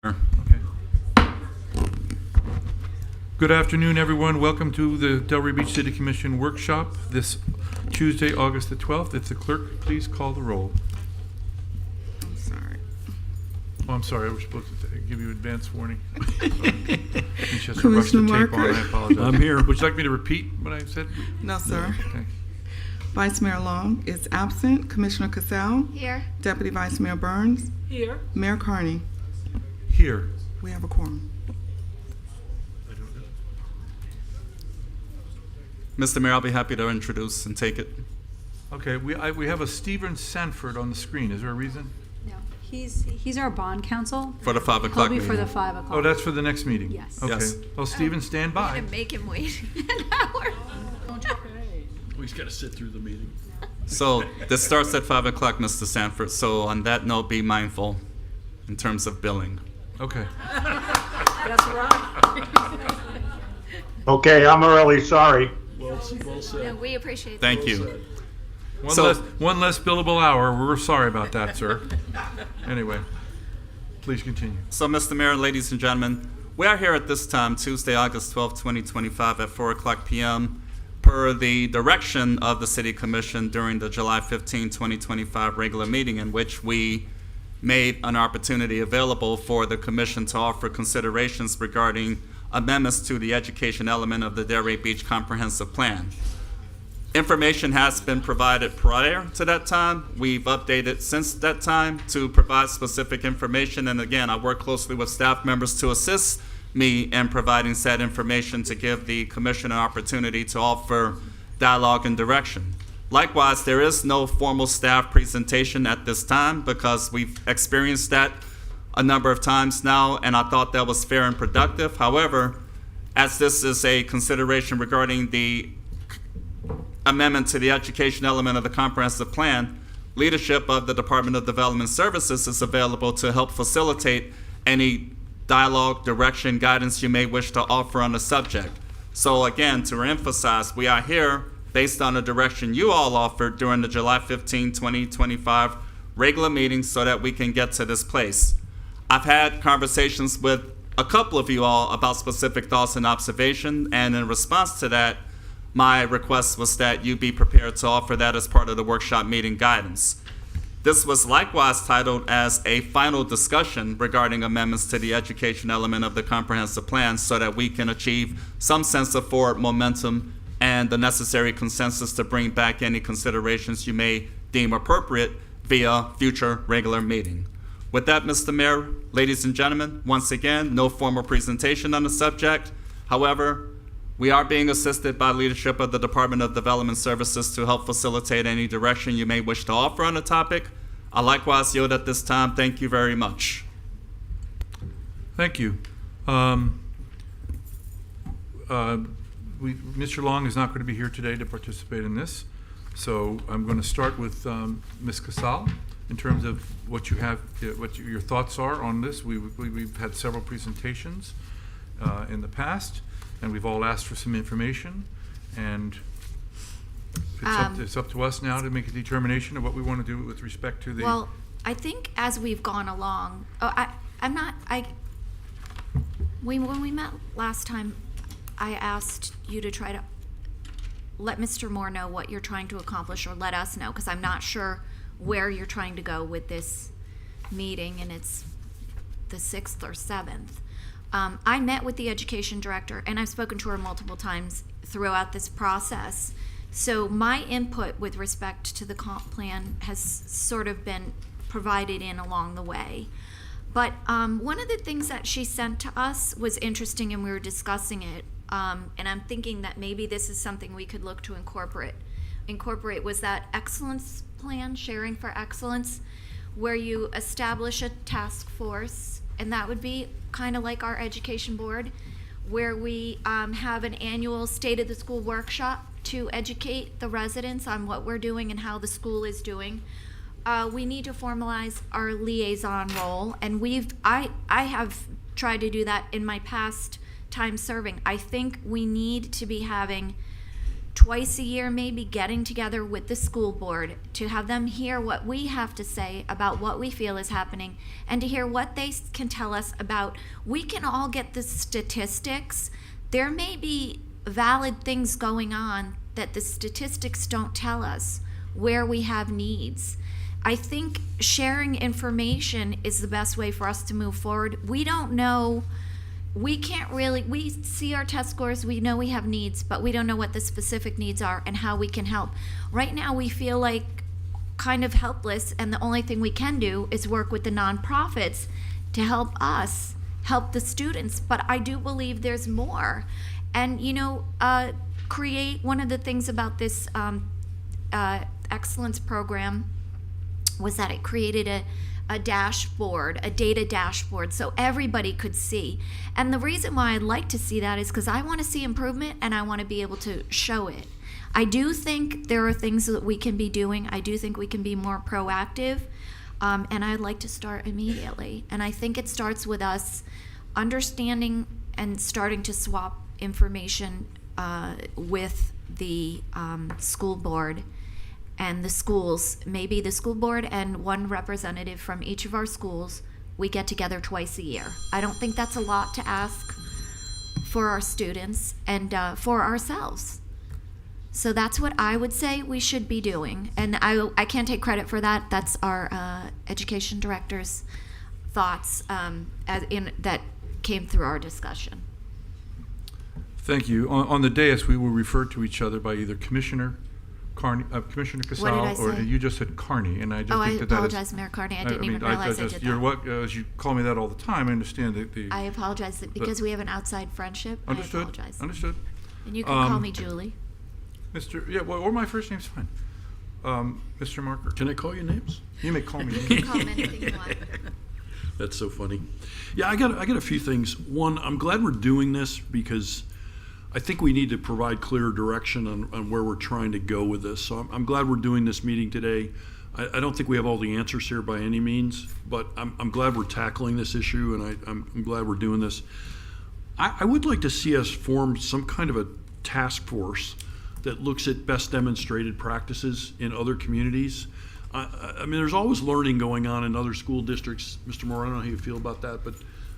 Okay. Good afternoon, everyone. Welcome to the Delray Beach City Commission workshop this Tuesday, August the 12th. If the clerk, please call the roll. I'm sorry. Oh, I'm sorry. I was supposed to give you advance warning. It's just Commissioner rushed the tape Marker? on. I apologize. I'm here. Would you like me to repeat what I said? No, sir. Okay. Vice Mayor Long is absent. Commissioner Cassell? Here. Deputy Vice Mayor Burns? Here. Mayor Carney? Here. We have a quorum. Mr. Mayor, I'll be happy to introduce and take it. Okay, we have a Stephen Sanford on the screen. Is there a reason? No, he's our bond counsel. For the 5 He'll o'clock be meeting. for the 5 o'clock. Oh, that's for the next meeting? Yes. Okay. Yes. Well, Stephen, stand by. to make him wait an hour. We just got to sit through the meeting. So this starts at 5 o'clock, Mr. Sanford. So on that note, be mindful in terms of billing. Okay. That's right. Okay, I'm early, sorry. Well No, said. we appreciate that. Thank you. One less billable hour. We're sorry about that, sir. Anyway, please continue. So, Mr. Mayor, ladies and gentlemen, we are here at this time, Tuesday, August 12, 2025, at 4 o'clock p.m., per the direction of the City Commission during the July 15, 2025 regular meeting, in which we made an opportunity available for the Commission to offer considerations regarding amendments to the education element of the Delray Beach Comprehensive Plan. Information has been provided prior to that time. We've updated since that time to provide specific information. And again, I work closely with staff members to assist me in providing said information to give the Commission an opportunity to offer dialogue and direction. Likewise, there is no formal staff presentation at this time because we've experienced that a number of times now, and I thought that was fair and productive. However, as this is a consideration regarding the amendment to the education element of the comprehensive plan, leadership of the Department of Development Services is available to help facilitate any dialogue, direction, guidance you may wish to offer on the subject. So again, to reemphasize, we are here based on the direction you all offered during the July 15, 2025 regular meeting so that we can get to this place. I've had conversations with a couple of you all about specific thoughts and observation, and in response to that, my request was that you be prepared to offer that as part of the workshop meeting guidance. This was likewise titled as a final discussion regarding amendments to the education element of the comprehensive plan so that we can achieve some sense of forward momentum and the necessary consensus to bring back any considerations you may deem appropriate via future regular meeting. With that, Mr. Mayor, ladies and gentlemen, once again, no formal presentation on the subject. However, we are being assisted by leadership of the Department of Development Services to help facilitate any direction you may wish to offer on the topic. I likewise yield at this time. Thank you very much. Thank you. Mr. Long is not going to be here today to participate in this, so I'm going to start with Ms. Casal in terms of what you have, what your thoughts are on this. We've had several presentations in the past, and we've all asked for some information, and it's up to us now to make a determination of what we want to do with respect to the. Well, I think as we've gone along, when we met last time, I asked you to try to let Mr. Moore know what you're trying to accomplish, or let us know, because I'm not sure where you're trying to go with this meeting, and it's the 6th or 7th. I met with the education director, and I've spoken to her multiple times throughout this process. So my input with respect to the comp plan has sort of been provided in along the way. But one of the things that she sent to us was interesting, and we were discussing it. And I'm thinking that maybe this is something we could look to incorporate. Was that excellence plan, sharing for excellence, where you establish a task force, and that would be kind of like our education board, where we have an annual state of the school workshop to educate the residents on what we're doing and how the school is doing. We need to formalize our liaison role, and I have tried to do that in my past time serving. I think we need to be having twice a year, maybe getting together with the school board to have them hear what we have to say about what we feel is happening and to hear what they can tell us about. We can all get the statistics. There may be valid things going on that the statistics don't tell us where we have needs. I think sharing information is the best way for us to move forward. We don't know, we see our test scores, we know we have needs, but we don't know what the specific needs are and how we can help. Right now, we feel like kind of helpless, and the only thing we can do is work with the nonprofits to help us help the students. But I do believe there's more. And, create one of the things about this excellence program was that it created a dashboard, a data dashboard, so everybody could see. And the reason why I'd like to see that is because I want to see improvement and I want to be able to show it. I do think there are things that we can be doing. I do think we can be more proactive, and I'd like to start immediately. And I think it starts with us understanding and starting to swap information with the school board and the schools. Maybe the school board and one representative from each of our schools, we get together twice a year. I don't think that's a lot to ask for our students and for ourselves. So that's what I would say we should be doing. And I can't take credit for that. That's our education director's thoughts that came through our discussion. Thank you. On the dais, we will refer to each other by either Commissioner Carney, Commissioner Casal, What did I or say? you just said Carney, and I just I think that that is. apologize, Mayor Carney. I didn't even realize I did You're that. as you call me that all the time. I understand that I apologize that because we have an outside friendship. understood. I apologize. Understood. And you can call me Julie. Or my first name's fine. Mr. Marker, Can I call you names? you may call me. You can call me anything you want. That's so funny. Yeah, I got a few things. One, I'm glad we're doing this because I think we need to provide clear direction on where we're trying to go with this. So I'm glad we're doing this meeting today. I don't think we have all the answers here by any means, but I'm glad we're tackling this issue, and I'm glad we're doing this. I would like to see us form some kind of a task force that looks at best demonstrated practices in other communities. I mean, there's always learning going on in other school districts. Mr. Moore, I don't know how you feel about that, but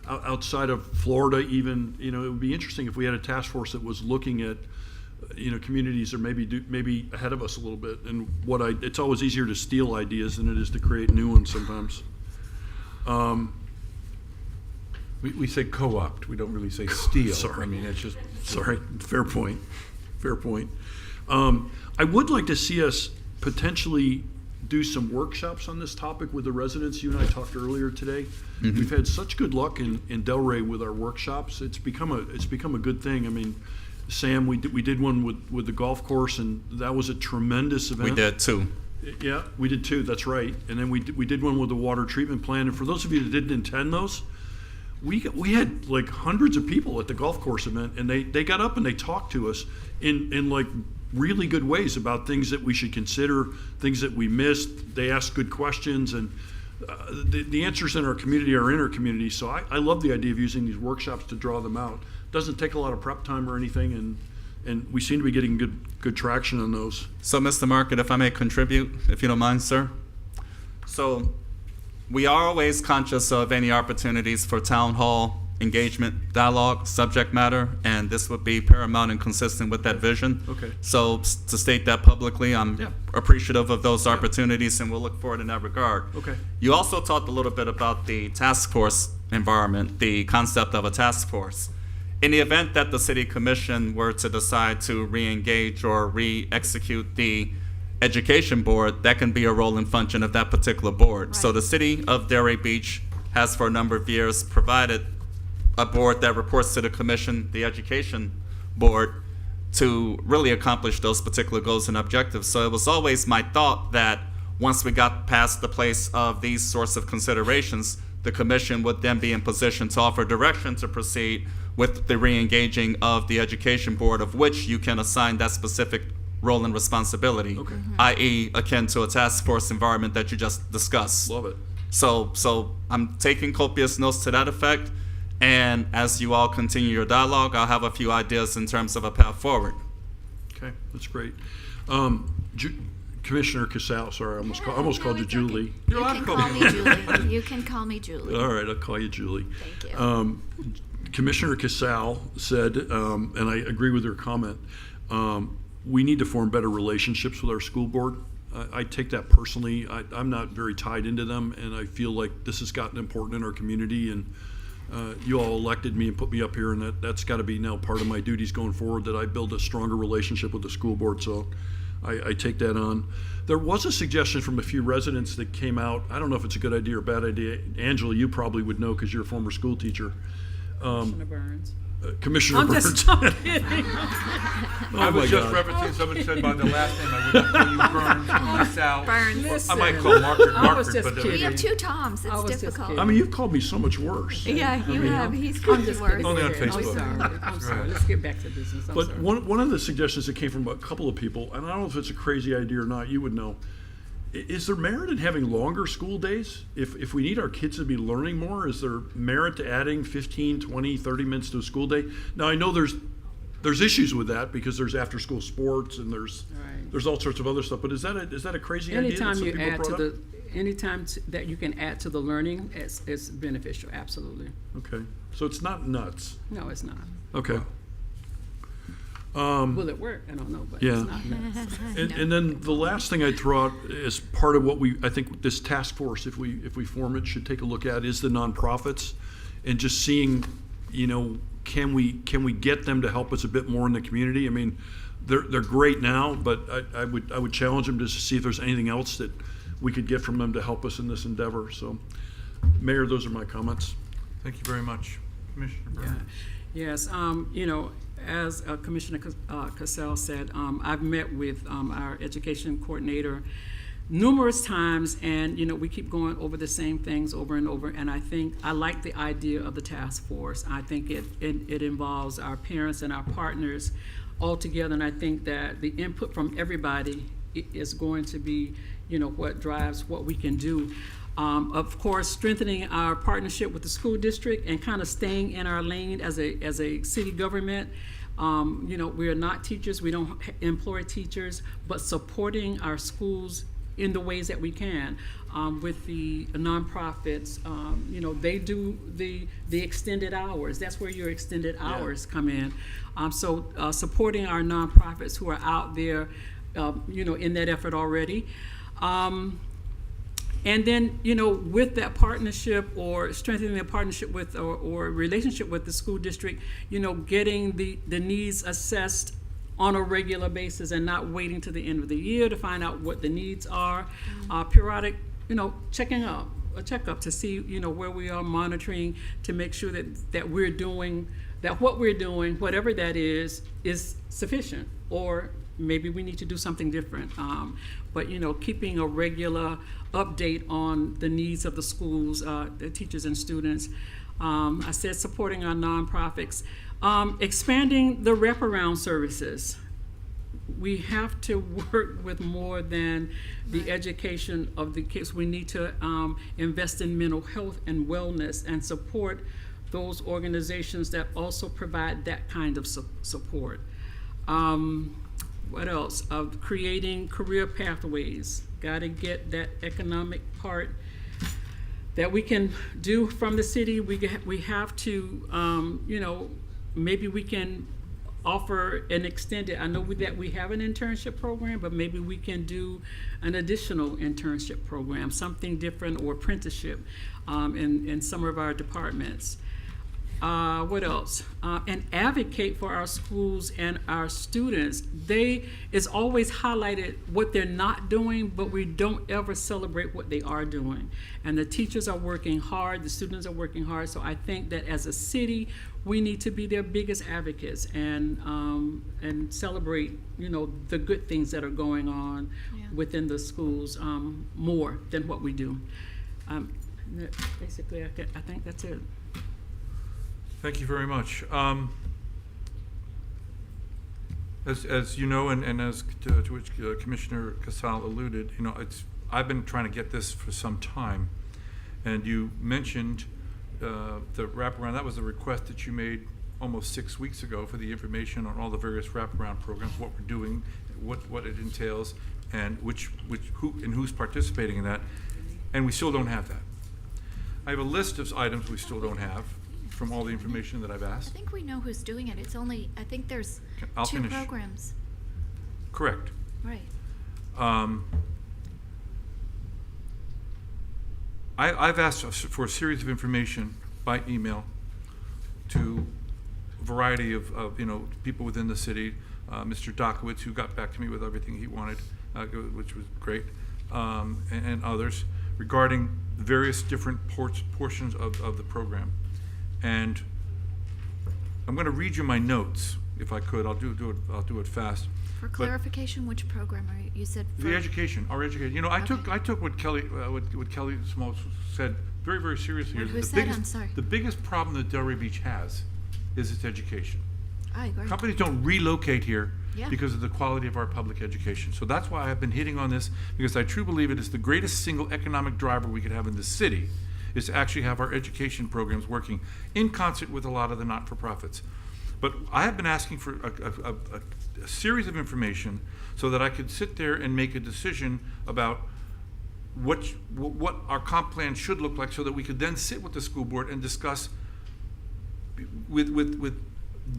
outside of Florida even, it would be interesting if we had a task force that was looking at, communities that maybe ahead of us a little bit. And it's always easier to steal ideas than it is to create new ones sometimes. We say co-opt. We don't really say steal. Sorry. I mean, it's just. Sorry, fair point. I would like to see us potentially do some workshops on this topic with the residents. You and I talked earlier today. Mm-hmm. We've had such good luck in Delray with our workshops. It's become a good thing. I mean, Sam, we did one with the golf course, and that was a tremendous event. We did too. Yeah, we did too. That's right. And then we did one with the water treatment plant. And for those of you that didn't attend those, we had like hundreds of people at the golf course event, and they got up and they talked to us in like really good ways about things that we should consider, things that we missed. They asked good questions, and the answers in our community are in our community. So I love the idea of using these workshops to draw them out. Doesn't take a lot of prep time or anything, and we seem to be getting good traction on those. So, Mr. Market, if I may contribute, if you don't mind, sir. So, we are always conscious of any opportunities for town hall engagement, dialogue, subject matter, and this would be paramount and consistent with that vision. Okay. So, to state that publicly, I'm Yeah. appreciative of those opportunities, and we'll look forward in that regard. Okay. You also talked a little bit about the task force environment, the concept of a task force. In the event that the city commission were to decide to re-engage or re-execute the education board, that can be a role and function of that particular board. So Right. the city of Delray Beach has for a number of years provided a board that reports to the commission, the education board, to really accomplish those particular goals and objectives. So it was always my thought that once we got past the place of these sorts of considerations, the commission would then be in position to offer direction to proceed with the re-engaging of the education board, of which you can assign that specific role and responsibility, Okay. i.e. akin to a task force environment that you just discussed. Love it. So I'm taking copious notes to that effect, and as you all continue your dialogue, I'll have a few ideas in terms of a path forward. Okay, that's great. Commissioner Casal, sorry, I almost called you it's okay. Julie. You're You allowed can to call call me me Julie. You can call me Julie. All right, I'll call you Julie. Thank you. Commissioner Casal said, and I agree with her comment, we need to form better relationships with our school board. I take that personally. I'm not very tied into them, and I feel like this has gotten important in our community, and you all elected me and put me up here, and that's got to be now part of my duties going forward, that I build a stronger relationship with the school board, so I take that on. There was a suggestion from a few residents that came out. I don't know if it's a good idea or bad idea. Angela, you probably would know because you're a former school teacher. Commissioner Burns. Commissioner I'm Burns. just kidding. I was my just God. referencing, somebody said by the last name, I would not call you Burns, Sal. Burns. I might call Margaret, I was Margaret, just but kidding. We have two Toms. I was It's just difficult. kidding. I mean, you've called me so much worse. Yeah, you have. He's I'm called just you kidding. worse. Only on I'm Facebook. sorry. I'm sorry. Right. Let's get back to business. I'm But sorry. one of the suggestions that came from a couple of people, and I don't know if it's a crazy idea or not, you would know. Is there merit in having longer school days? If we need our kids to be learning more, is there merit to adding 15, 20, 30 minutes to a school day? Now, I know there's issues with that because there's after-school sports and there's Right. all sorts of other stuff. But is that a crazy idea that Anytime some you people add brought to up? that you can add to the learning, it's beneficial. Absolutely. Okay, so it's not nuts. No, it's not. Okay. Will it work? I don't know, but Yeah. it's not nuts. And then the last thing I'd throw out as part of what I think this task force, if we form it, should take a look at is the nonprofits and just seeing, can we get them to help us a bit more in the community? I mean, they're great now, but I would challenge them just to see if there's anything else that we could get from them to help us in this endeavor. So, Mayor, those are my comments. Thank you very much. Commissioner Yeah. Burns. Yes, as Commissioner Cassell said, I've met with our education coordinator numerous times, and we keep going over the same things over and over. And I think I like the idea of the task force. I think it involves our parents and our partners all together, and I think that the input from everybody is going to be, what drives what we can do. Of course, strengthening our partnership with the school district and kind of staying in our lane as a city government. We are not teachers, we don't employ teachers, but supporting our schools in the ways that we can. With the nonprofits, they do the extended hours. That's where your extended hours come in. So supporting our nonprofits who are out there, in that effort already. And then, with that partnership or strengthening the partnership with or relationship with the school district, getting the needs assessed on a regular basis and not waiting to the end of the year to find out what the needs are. Periodic, a checkup to see, where we are, monitoring to make sure that we're doing, that what we're doing, whatever that is sufficient, or maybe we need to do something different. But keeping a regular update on the needs of the schools, the teachers and students. I said supporting our nonprofits, expanding the wraparound services. We have to work with more than the education of the kids. We need to invest in mental health and wellness and support those organizations that also provide that kind of support. What else? Creating career pathways. Got to get that economic part that we can do from the city. We have to, maybe we can offer an extended, I know that we have an internship program, but maybe we can do an additional internship program, something different, or apprenticeship in some of our departments. What else? And advocate for our schools and our students. It's always highlighted what they're not doing, but we don't ever celebrate what they are doing. And the teachers are working hard, the students are working hard, so I think that as a city, we need to be their biggest advocates and celebrate, the good things that are going on within the schools more than what we do. Basically, I think that's it. Thank you very much. As you know, and as to which Commissioner Casal alluded, I've been trying to get this for some time, and you mentioned the wraparound. That was a request that you made almost 6 weeks ago for the information on all the various wraparound programs, what we're doing, what it entails, and who's participating in that, and we still don't have that. I have a list of items we still don't have from all the information that I've I asked. think we know who's doing it. It's only, I think there's I'll two finish. programs. Correct. Right. I've asked for a series of information by email to a variety of people within the city. Mr. Dokowitz, who got back to me with everything he wanted, which was great, and others, regarding various different portions of the program. And I'm going to read you my notes, if I could. I'll do it fast. For clarification, which program are you said? For The education, our education. You know, I Okay. took what Kelly Small said very, very seriously. Who The said? biggest- I'm sorry. The biggest problem that Delray Beach has is its education. I agree. Companies don't relocate here Yeah. because of the quality of our public education. So that's why I've been hitting on this, because I truly believe it is the greatest single economic driver we could have in the city, is to actually have our education programs working in concert with a lot of the not-for-profits. But I have been asking for a series of information so that I could sit there and make a decision about what our comp plan should look like, so that we could then sit with the school board and discuss with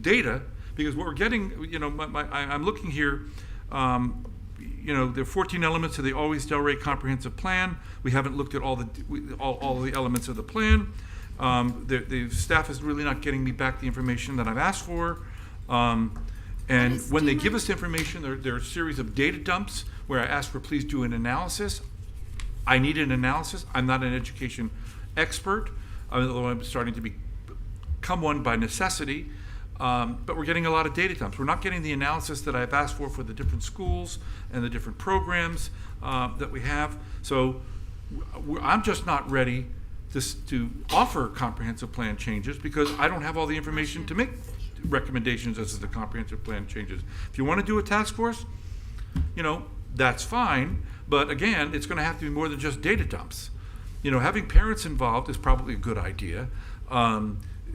data, because what we're getting, I'm looking here, there are 14 elements of the Always Delray Comprehensive Plan. We haven't looked at all the elements of the plan. The staff is really not getting me back the information that I've asked for. And is- when do they you give mind- us information, there are a series of data dumps where I ask for, please do an analysis. I need an analysis. I'm not an education expert, although I'm starting to become one by necessity. But we're getting a lot of data dumps. We're not getting the analysis that I've asked for the different schools and the different programs that we have. So I'm just not ready to offer comprehensive plan changes, because I don't have all the information to make recommendations as to the comprehensive plan changes. If you want to do a task force, that's fine. But again, it's going to have to be more than just data dumps. Having parents involved is probably a good idea,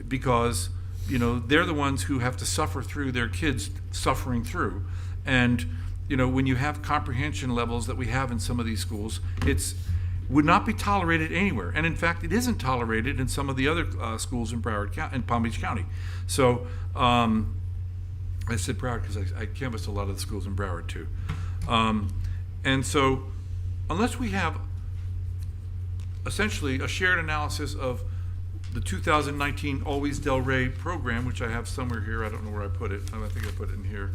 because they're the ones who have to suffer through their kids suffering through. And when you have comprehension levels that we have in some of these schools, would not be tolerated anywhere. And in fact, it isn't tolerated in some of the other schools in Broward County, in Palm Beach County. So I said Broward because I canvassed a lot of the schools in Broward too. And so unless we have essentially a shared analysis of the 2019 Always Delray program, which I have somewhere here, I don't know where I put it. I think I put it in here.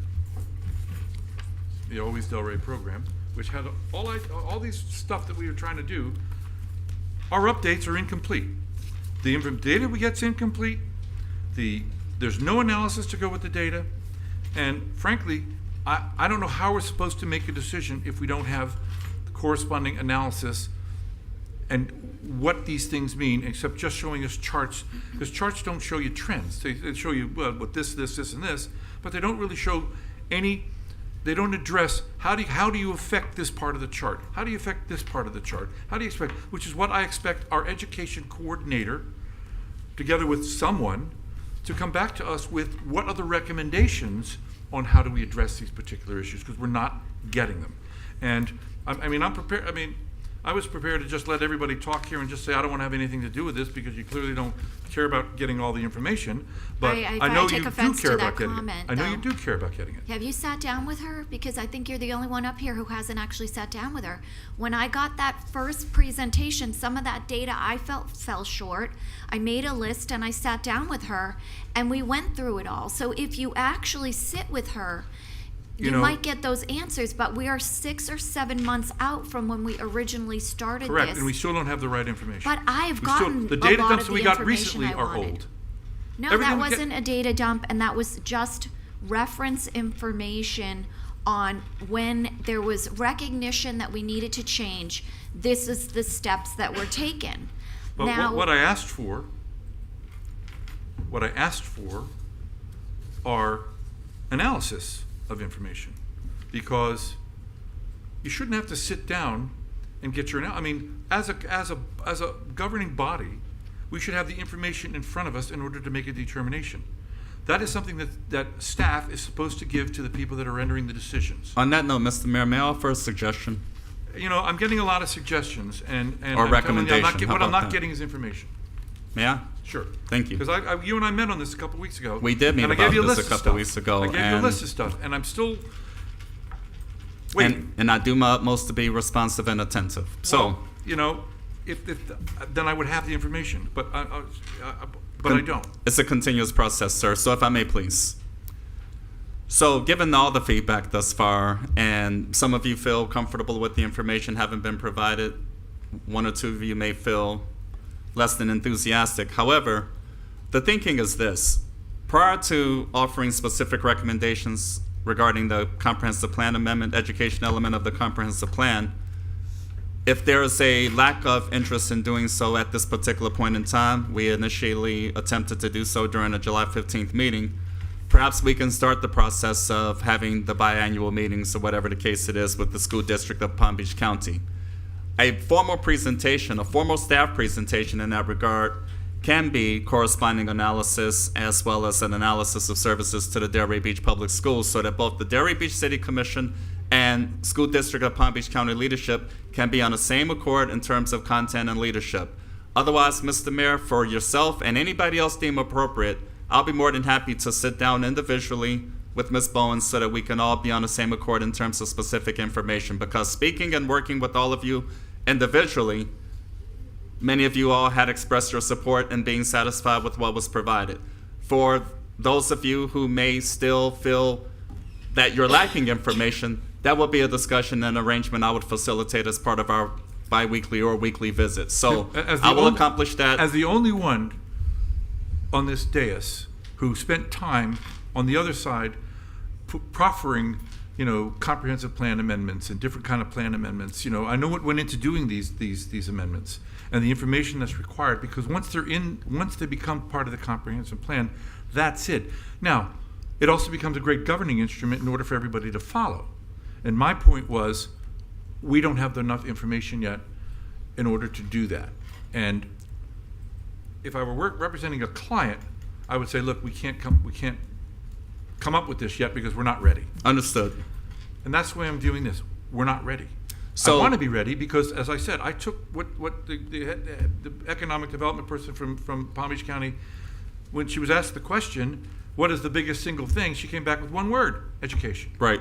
The Always Delray program, which had all these stuff that we were trying to do. Our updates are incomplete. The data we get's incomplete. There's no analysis to go with the data. And frankly, I don't know how we're supposed to make a decision if we don't have the corresponding analysis and what these things mean, except just showing us charts, because charts don't show you trends. They show you, well, what this, and this, but they don't really show they don't address how do you affect this part of the chart? How do you affect this part of the chart? How do you expect, which is what I expect our education coordinator, together with someone, to come back to us with what are the recommendations on how do we address these particular issues, because we're not getting them. And I'm prepared. I was prepared to just let everybody talk here and just say, I don't want to have anything to do with this, because you clearly don't care about getting all the information. But I know take you do offense care to that about getting it. comment, I know you though. do care about getting it. Have you sat down with her? Because I think you're the only one up here who hasn't actually sat down with her. When I got that first presentation, some of that data I felt fell short. I made a list and I sat down with her and we went through it all. So if you actually sit with her, you might get those answers, but we are 6 or 7 months out from when we originally started Correct, this. and we still don't have the right information. But I've We still- gotten the a data lot dumps of that the we got information recently I are wanted. old. No, Everything that we get- wasn't a data dump, and that was just reference information on when there was recognition that we needed to change. This is the steps that were taken. But Now, what I asked for are analysis of information, because you shouldn't have to sit down and get your as a governing body, we should have the information in front of us in order to make a determination. That is something that staff is supposed to give to the people that are rendering the decisions. On that note, Mr. Mayor, may I offer a suggestion? You know, I'm getting a lot of suggestions, and Or I'm telling you, recommendation. How what I'm about not that? getting is information. May I? Sure. Thank you. Because you and I met on this a couple weeks ago. We did meet and I about gave you this list a of couple stuff. weeks ago, I gave you a and- list of stuff, and I'm still waiting. And I do my utmost to be responsive and attentive. So, Well, you know, if then I would have the information, but I don't. it's a continuous process, sir. So if I may, please. So given all the feedback thus far, and some of you feel comfortable with the information having been provided, one or two of you may feel less than enthusiastic. However, the thinking is this. Prior to offering specific recommendations regarding the comprehensive plan amendment, education element of the comprehensive plan, if there is a lack of interest in doing so at this particular point in time, we initially attempted to do so during the July 15th meeting, perhaps we can start the process of having the biannual meetings or whatever the case it is with the school district of Palm Beach County. A formal presentation, a formal staff presentation in that regard can be corresponding analysis as well as an analysis of services to the Delray Beach Public Schools so that both the Delray Beach City Commission and School District of Palm Beach County leadership can be on the same accord in terms of content and leadership. Otherwise, Mr. Mayor, for yourself and anybody else deemed appropriate, I'll be more than happy to sit down individually with Ms. Bowen so that we can all be on the same accord in terms of specific information. Because speaking and working with all of you individually, many of you all had expressed your support and being satisfied with what was provided. For those of you who may still feel that you're lacking information, that will be a discussion and arrangement I would facilitate as part of our bi-weekly or weekly visits. So As the I will only- accomplish that. As the only one on this dais who spent time on the other side proffering, you know, comprehensive plan amendments and different kind of plan amendments. You know, I know what went into doing these amendments and the information that's required, because once they become part of the comprehensive plan, that's it. Now, it also becomes a great governing instrument in order for everybody to follow. And my point was, we don't have enough information yet in order to do that. And if I were representing a client, I would say, look, we can't come up with this yet because we're not ready. Understood. And that's the way I'm viewing this. We're not ready. So- I want to be ready because, as I said, I took what the economic development person from Palm Beach County, when she was asked the question, what is the biggest single thing, she came back with one word: education. Right.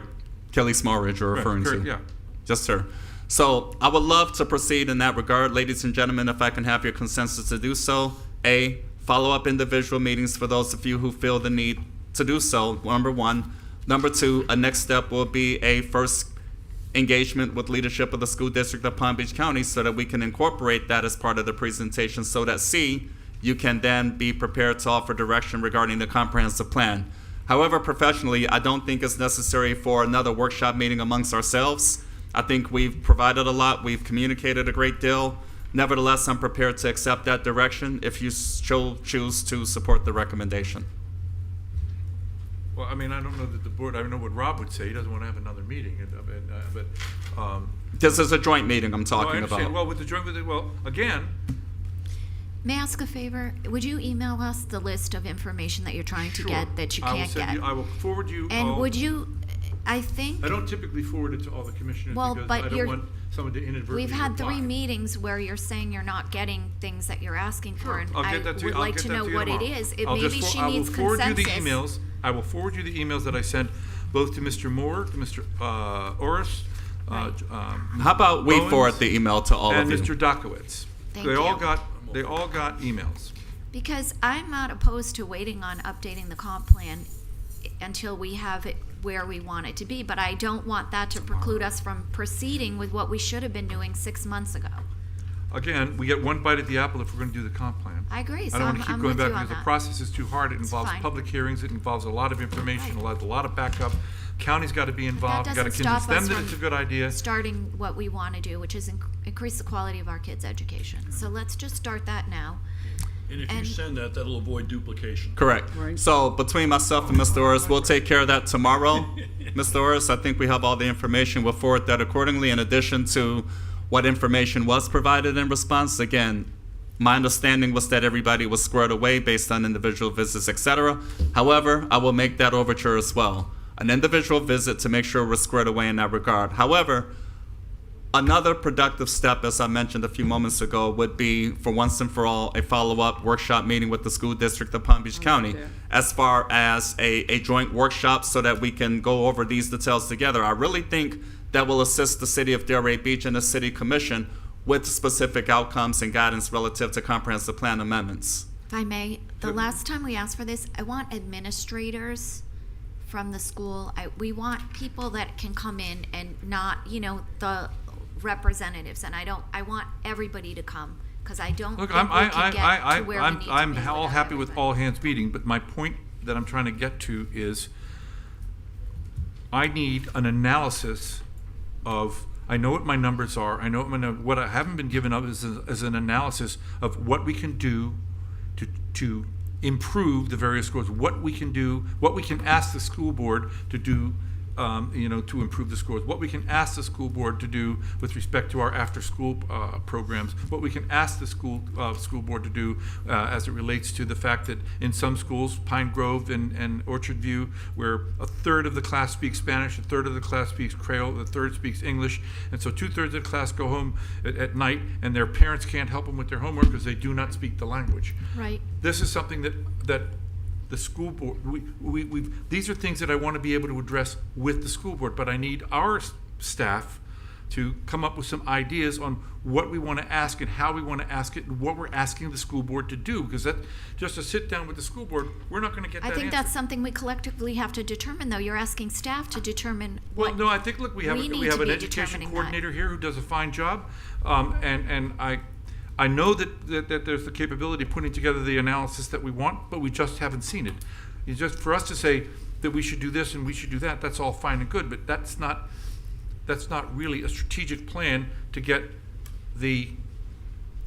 Kelly Smallridge you're referring correct, to. yeah. Yes, sir. So I would love to proceed in that regard, ladies and gentlemen, if I can have your consensus to do so. A, follow up individual meetings for those of you who feel the need to do so, number one. Number two, a next step will be a first engagement with leadership of the School District of Palm Beach County so that we can incorporate that as part of the presentation so that C, you can then be prepared to offer direction regarding the comprehensive plan. However, professionally, I don't think it's necessary for another workshop meeting amongst ourselves. I think we've provided a lot, we've communicated a great deal. Nevertheless, I'm prepared to accept that direction if you choose to support the recommendation. Well, I mean, I don't know that the board, I don't know what Rob would say. He doesn't want to have another meeting, but This is a joint meeting I'm no, I talking understand. about. Well, with the joint, well, again, May I ask a favor? Would you email us the list of information that you're trying to sure. get that you I will can't send get? you- I will forward you. And all- would you, I think, I don't typically forward it to all the commissioners Well, because but I don't you're- want someone to inadvertently we've had 3 reply. meetings where you're saying you're not getting things that you're asking for, Sure, and I'll I get that to you. would I'll like get to that know you what it tomorrow. is. I'll Maybe just she I will needs forward you consensus. the emails. I will forward you the emails that I sent both to Mr. Moore, to Mr. Orris, Right. How about we Bowens forward the email to all and of Mr. you? Dakowitz. Thank They all you. got emails. Because I'm not opposed to waiting on updating the comp plan until we have it where we want it to be, but I don't want that to preclude us from proceeding with what we should have been doing 6 months ago. Again, we get one bite at the apple if we're going to do the comp plan. I agree, so I don't I'm want to keep I'm going with you back on because the that. process is too hard. It involves fine. public hearings. It involves a lot of information, Right. a lot of backup. County's got to be involved. We've got to doesn't convince stop them us that from it's a good idea. Starting what we want to do, which is increase the quality of our kids' education. So let's just start that now. And if you And- send that, that'll avoid duplication. Correct. Right. So between myself and Mr. Orris, we'll take care of that tomorrow. Mr. Orris, I think we have all the information. We'll forward that accordingly in addition to what information was provided in response. Again, My understanding was that everybody was squared away based on individual visits, etc. However, I will make that overture as well. An individual visit to make sure we're squared away in that regard. However, another productive step, as I mentioned a few moments ago, would be, for once and for all, a follow-up workshop meeting with the school district of Palm Beach County, that. as far as a joint workshop so that we can go over these details together. I really think that will assist the city of Delray Beach and the city commission with specific outcomes and guidance relative to comprehensive plan amendments. If I may, the last time we asked for this, I want administrators from the school. We want people that can come in and not, the representatives. And I want everybody to come, because I don't Look, think we can get to where we need to be. I'm all without happy with everybody. all hands meeting, but my point that I'm trying to get to is I need an analysis of, I know what my numbers are, I know what I haven't been given of is an analysis of what we can do to improve the various scores, what we can do, what we can ask the school board to do, to improve the scores, what we can ask the school board to do with respect to our after-school programs, what we can ask the school board to do as it relates to the fact that in some schools, Pine Grove and Orchard View, where a third of the class speaks Spanish, a third of the class speaks Creole, a third speaks English, and so 2/3 of the class go home at night, and their parents can't help them with their homework because they do not speak the language. Right. This is something that the school board, these are things that I want to be able to address with the school board, but I need our staff to come up with some ideas on what we want to ask and how we want to ask it and what we're asking the school board to do, because that, just to sit down with the school board, we're not going to get that I answer. think that's something we collectively have to determine, though. You're asking staff to determine Well, what. no, I think, look, we have we need an to be education determining that. coordinator here who does a fine job, and I know that there's the capability of putting together the analysis that we want, but we just haven't seen it. It's just for us to say that we should do this and we should do that, that's all fine and good, but that's not really a strategic plan to get the,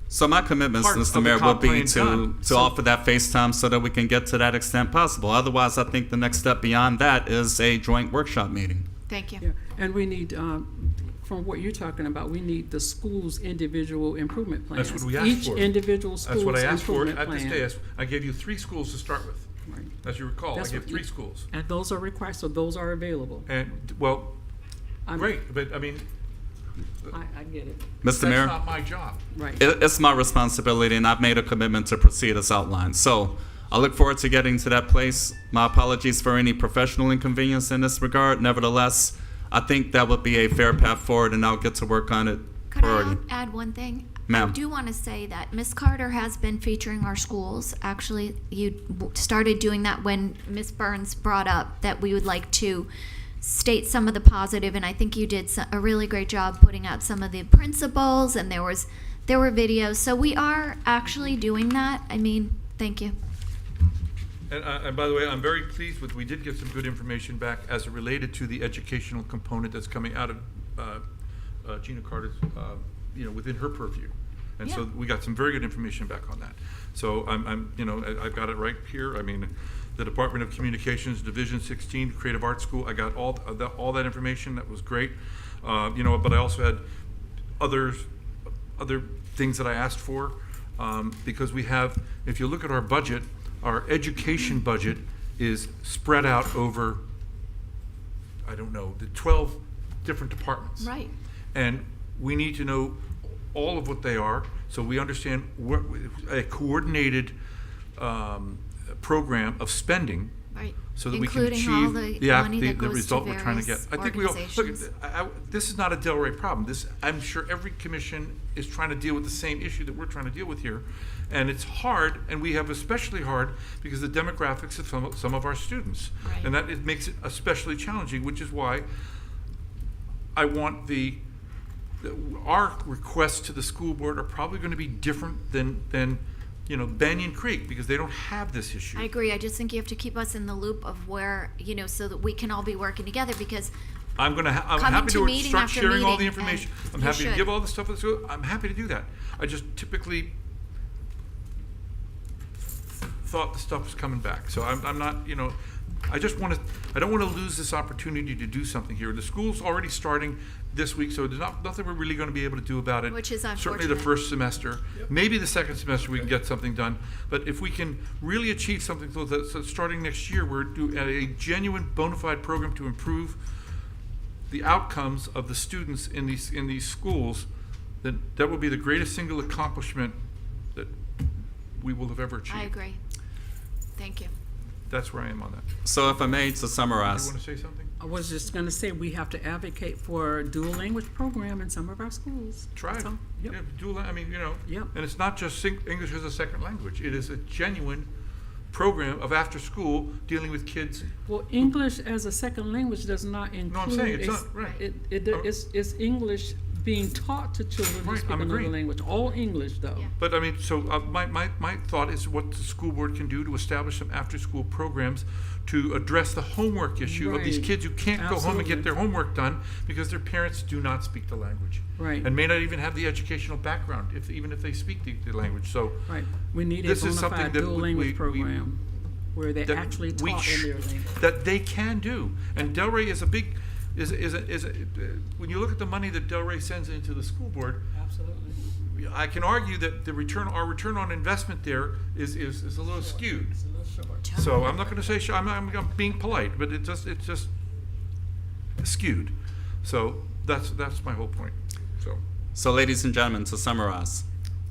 So my commitments, Part Mr. of the Mayor, comp would be plan done. to offer that FaceTime so that we can get to that extent possible. Otherwise, I think the next step beyond that is a joint workshop meeting. Thank you. Yeah, and we need, from what you're talking about, we need the school's individual improvement plans. That's what we asked for. Each individual school's that's what I asked for improvement at this plan. day. I gave you 3 schools to start with. Right. As you recall, That's I gave what 3 you- schools. And those are required, so those are available. And, well, I'm- great, but I mean, I get it, Mr. that's Mayor? not my job. right. It's my responsibility, and I've made a commitment to proceed as outlined. So I look forward to getting to that place. My apologies for any professional inconvenience in this regard. Nevertheless, I think that would be a fair path forward, and I'll get to work on it Could already. I add one thing? Ma'am. I do want to say that Ms. Carter has been featuring our schools. Actually, you started doing that when Ms. Burns brought up that we would like to state some of the positive, and I think you did a really great job putting out some of the principles, and there were videos. So we are actually doing that. I mean, thank you. And by the way, I'm very pleased we did get some good information back as it related to the educational component that's coming out of Gina Carter's, within her purview. And so Yeah. we got some very good information back on that. So I've got it right here. I mean, the Department of Communications, Division 16, Creative Arts School, I got all that information. That was great. But I also had other things that I asked for, because we have, if you look at our budget, our education budget is spread out over, I don't know, the 12 different departments. Right. And we need to know all of what they are, so we understand a coordinated program of spending, Right. so that we can Including all achieve the money that the goes result to we're trying to get. various I think we all, organizations. look, this is not a Delray problem. I'm sure every commission is trying to deal with the same issue that we're trying to deal with here. And it's hard, and we have especially hard because of the demographics of some of our students. Right. And it makes it especially challenging, which is why I want our requests to the school board are probably going to be different than Banyan Creek, because they don't have this issue. I agree. I just think you have to keep us in the loop of where, so that we can all be working together, because I'm Coming happy to to meeting start after sharing all the meeting, information. and I'm you happy to should. give all the stuff. I'm happy to do that. I just typically thought the stuff was coming back. So I'm not, I don't want to lose this opportunity to do something here. The school's already starting this week, so there's nothing we're really going to be able to do about it. Which is Certainly the unfortunate. first semester. Maybe the second semester we can get something done. But if we can really achieve something so starting next year, we're doing a genuine bona fide program to improve the outcomes of the students in these schools, then that will be the greatest single accomplishment that we will have ever achieved. I agree. Thank you. That's where I am on that. So if I may, to You summarize, want to say something? I was just gonna say, we have to advocate for dual language program in some of our schools. Try it. That's all. Yep. Yeah, Yep. and it's not just English as a second language. It is a genuine program of after school dealing with kids. Well, English as a second language does not include. I'm saying it's not- right. It's English being taught to children who Right, speak I'm another agreeing. language, all English though. Yeah. But my thought is what the school board can do to establish some after-school programs to address the homework issue of these Right. kids who can't go home and get Absolutely. their homework done because their parents do not speak the language. Right. And may not even have the educational background, even if they speak the language. So Right, we need a This is bona something fide that dual we- language we- program where they're that actually we taught in their language. that they can do. And Delray is a big, when you look at the money that Delray sends into the school board, Absolutely. I can argue that our return on investment there is a little skewed. It's a little short. So I'm not going to say, I'm being polite, but it's just skewed. So that's my whole point. so ladies and gentlemen, to summarize,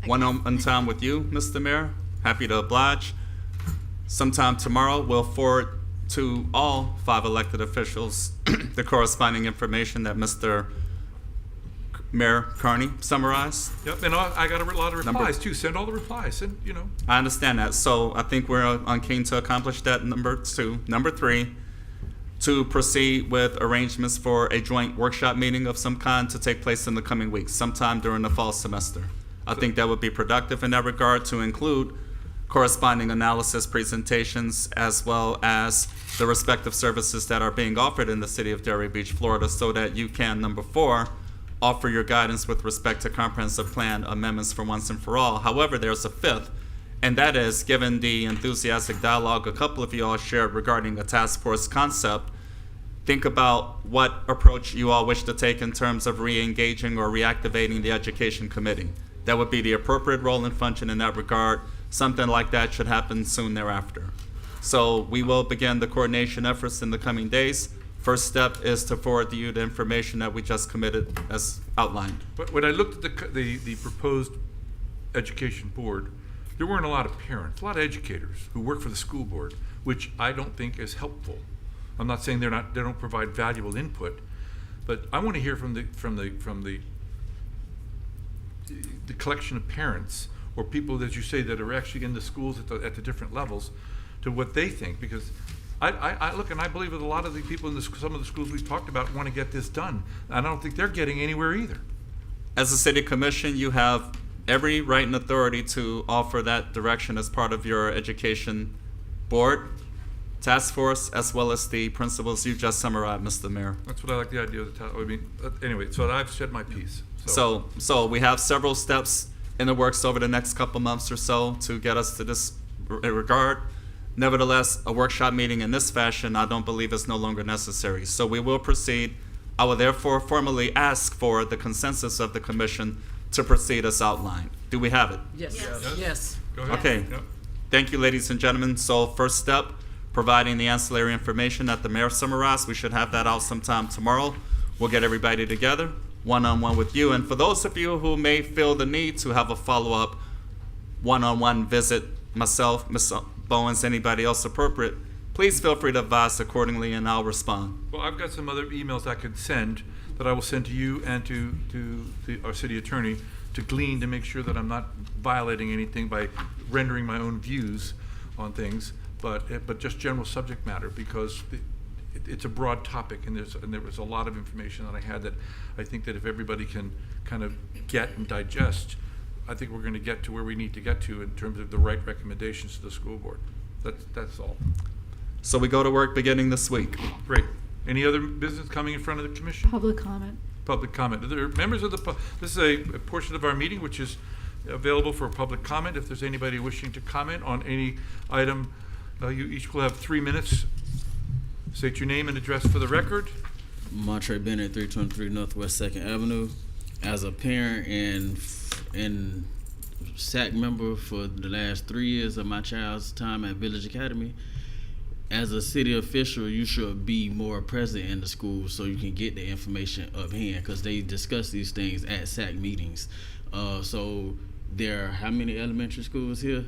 one-on-one time with you, Mr. Mayor, happy to oblige. Sometime tomorrow, we'll forward to all 5 elected officials the corresponding information that Mr. Mayor Carney summarized. Yep, and I got a lot of Number- replies too. Send all the replies. Send, I understand that. So I think we're on keen to accomplish that, number 2. Number 3, to proceed with arrangements for a joint workshop meeting of some kind to take place in the coming weeks, sometime during the fall semester. I think that would be productive in that regard, to include corresponding analysis presentations as well as the respective services that are being offered in the city of Delray Beach, Florida, so that you can, number 4, offer your guidance with respect to comprehensive plan amendments for once and for all. However, there's a 5th, and that is, given the enthusiastic dialogue a couple of you all shared regarding a task force concept, think about what approach you all wish to take in terms of re-engaging or reactivating the education committee. That would be the appropriate role and function in that regard. Something like that should happen soon thereafter. So we will begin the coordination efforts in the coming days. First step is to forward to you the information that we just committed as outlined. But when I looked at the proposed education board, there weren't a lot of parents, a lot of educators who work for the school board, which I don't think is helpful. I'm not saying they don't provide valuable input, but I want to hear from the collection of parents or people, as you say, that are actually in the schools at the different levels, to what they think, because I look and I believe that a lot of the people in some of the schools we've talked about want to get this done. I don't think they're getting anywhere either. As a city commission, you have every right and authority to offer that direction as part of your education board, task force, as well as the principles you just summarized, Mr. Mayor. That's what I like the idea of anyway, so I've said my piece. So we have several steps in the works over the next couple months or so to get us to this regard. Nevertheless, a workshop meeting in this fashion, I don't believe is no longer necessary. So we will proceed. I will therefore formally ask for the consensus of the commission to proceed as outlined. Do we have it? Yes, Yes. yes. Go ahead. Okay. Yep. Thank you, ladies and gentlemen. So first step, providing the ancillary information that the mayor summarized. We should have that out sometime tomorrow. We'll get everybody together, one-on-one with you. And for those of you who may feel the need to have a follow-up one-on-one visit, myself, Ms. Bowens, anybody else appropriate, please feel free to advise accordingly and I'll respond. Well, I've got some other emails I could send that I will send to you and to our city attorney to glean, to make sure that I'm not violating anything by rendering my own views on things, but just general subject matter, because it's a broad topic, and there was a lot of information that I had that I think that if everybody can kind of get and digest, I think we're going to get to where we need to get to in terms of the right recommendations to the school board. That's all. So we go to work beginning this week. Great. Any other business coming in front of the commission? Public comment. Public comment. There are members of this is a portion of our meeting which is available for public comment. If there's anybody wishing to comment on any item, you each will have 3 minutes. State your name and address for the record. Montre Bennett, 323 Northwest 2nd Avenue. As a parent and SAC member for the last 3 years of my child's time at Village Academy, as a city official, you should be more present in the school so you can get the information up hand, because they discuss these things at SAC meetings. So there are how many elementary schools here?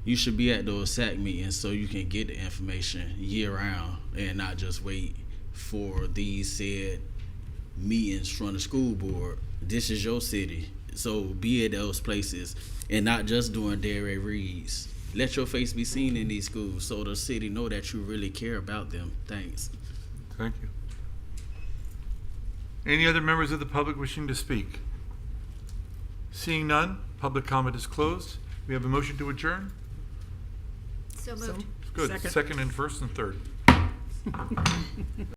You should be at those SAC meetings so you can get the information year round and not just wait for these said meetings from the school board. This is your city, so be at those places and not just doing dairy reads. Let your face be seen in these schools so the city know that you really care about them. Thanks. Thank you. Any other members of the public wishing to speak? Seeing none, public comment is closed. We have a motion to adjourn? So moved. Good. Second. Second and first and third.